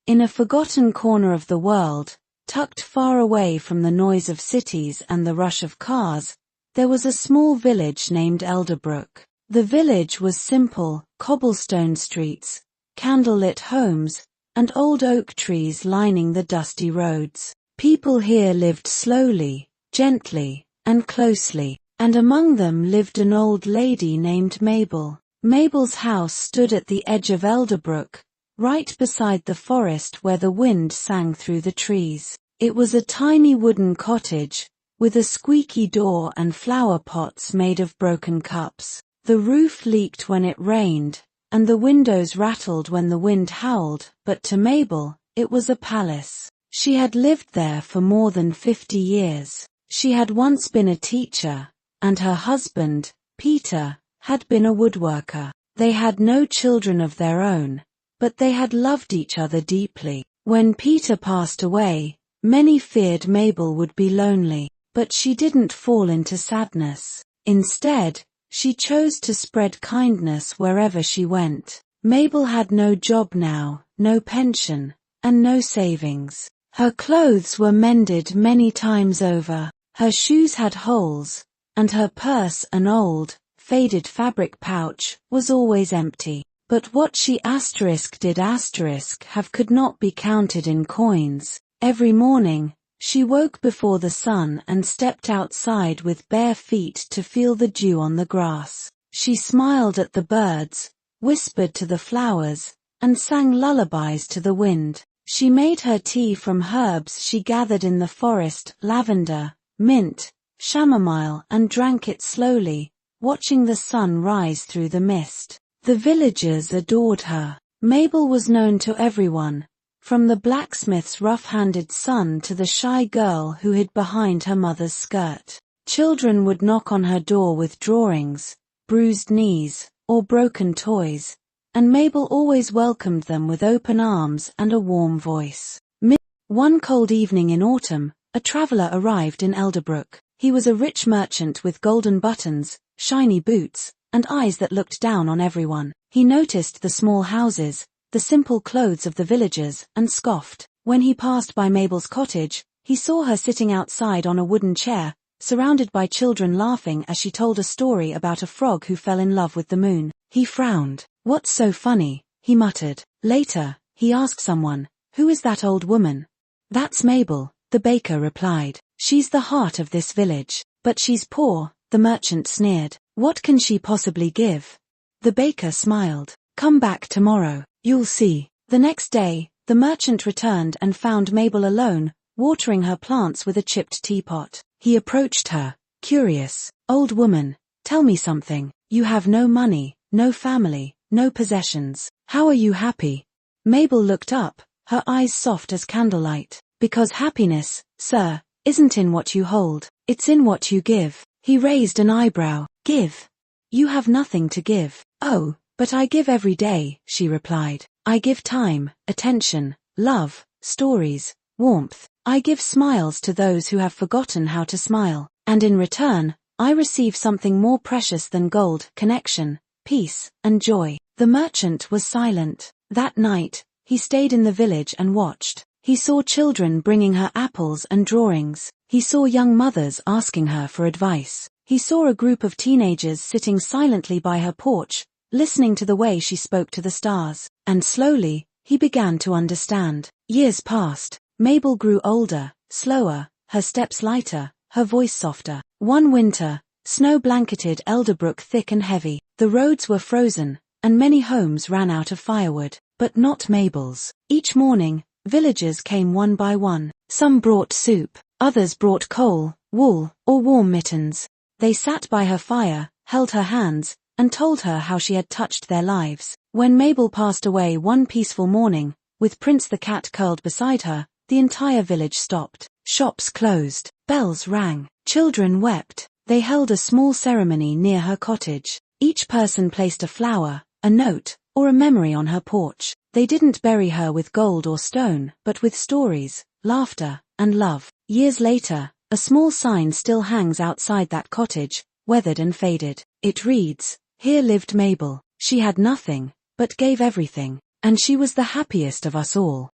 In a forgotten corner of the world, tucked far away from the noise of cities and the rush of cars, there was a small village named Elderbrook. The village was simple, cobblestone streets, candlelit homes, and old oak trees lining the dusty roads. People here lived slowly, gently, and closely, and among them lived an old lady named Mabel. Mabel's house stood at the edge of Elderbrook, right beside the forest where the wind sang through the trees. It was a tiny wooden cottage, with a squeaky door and flower pots made of broken cups. The roof leaked when it rained, and the windows rattled when the wind howled, but to Mabel, it was a palace. She had lived there for more than 50 years. She had once been a teacher, and her husband, Peter, had been a woodworker. They had no children of their own, but they had loved each other deeply. When Peter passed away, many feared Mabel would be lonely, but she didn't fall into sadness. Instead, she chose to spread kindness wherever she went. Mabel had no job now, no pension, and no savings. Her clothes were mended many times over, her shoes had holes, and her purse, an old, faded fabric pouch, was always empty. But what she did have could not be counted in coins. Every morning, she woke before the sun and stepped outside with bare feet to feel the dew on the grass. She smiled at the birds, whispered to the flowers, and sang lullabies to the wind. She made her tea from herbs she gathered in the forest, lavender, mint, chamomile, and drank it slowly, watching the sun rise through the mist. The villagers adored her. Mabel was known to everyone, from the blacksmith's rough-handed son to the shy girl who hid behind her mother's skirt. Children would knock on her door with drawings, bruised knees, or broken toys, and Mabel always welcomed them with open arms and a warm voice. One cold evening in autumn, a traveler arrived in Elderbrook. He was a rich merchant with golden buttons, shiny boots, and eyes that looked down on everyone. He noticed the small houses, the simple clothes of the villagers, and scoffed. When he passed by Mabel's cottage, he saw her sitting outside on a wooden chair, surrounded by children laughing as she told a story about a frog who fell in love with the moon. He frowned. "What's so funny?" he muttered. Later, he asked someone, "Who is that old woman?" "That's Mabel," the baker replied. "She's the heart of this village." "But she's poor," the merchant sneered. "What can she possibly give?" The baker smiled. "Come back tomorrow. You'll see." The next day, the merchant returned and found Mabel alone, watering her plants with a chipped teapot. He approached her, curious. "Old woman, tell me something. You have no money, no family, no possessions. How are you happy?" Mabel looked up, her eyes soft as candlelight. "Because happiness, sir, isn't in what you hold, it's in what you give." He raised an eyebrow. "Give? You have nothing to give." "Oh, but I give every day," she replied. "I give time, attention, love, stories, warmth. I give smiles to those who have forgotten how to smile. And in return, I receive something more precious than gold, connection, peace, and joy." The merchant was silent. That night, he stayed in the village and watched. He saw children bringing her apples and drawings. He saw young mothers asking her for advice. He saw a group of teenagers sitting silently by her porch, listening to the way she spoke to the stars. And slowly, he began to understand. Years passed. Mabel grew older, slower, her steps lighter, her voice softer. One winter, snow blanketed Elderbrook thick and heavy. The roads were frozen, and many homes ran out of firewood. But not Mabel's. Each morning, villagers came one by one. Some brought soup, others brought coal, wool, or warm mittens. They sat by her fire, held her hands, and told her how she had touched their lives. When Mabel passed away one peaceful morning, with Prince the cat curled beside her, the entire village stopped. Shops closed, bells rang, children wept. They held a small ceremony near her cottage. Each person placed a flower, a note, or a memory on her porch. They didn't bury her with gold or stone, but with stories, laughter, and love. Years later, a small sign still hangs outside that cottage, weathered and faded. It reads, "Here lived Mabel. She had nothing, but gave everything. And she was the happiest of us all."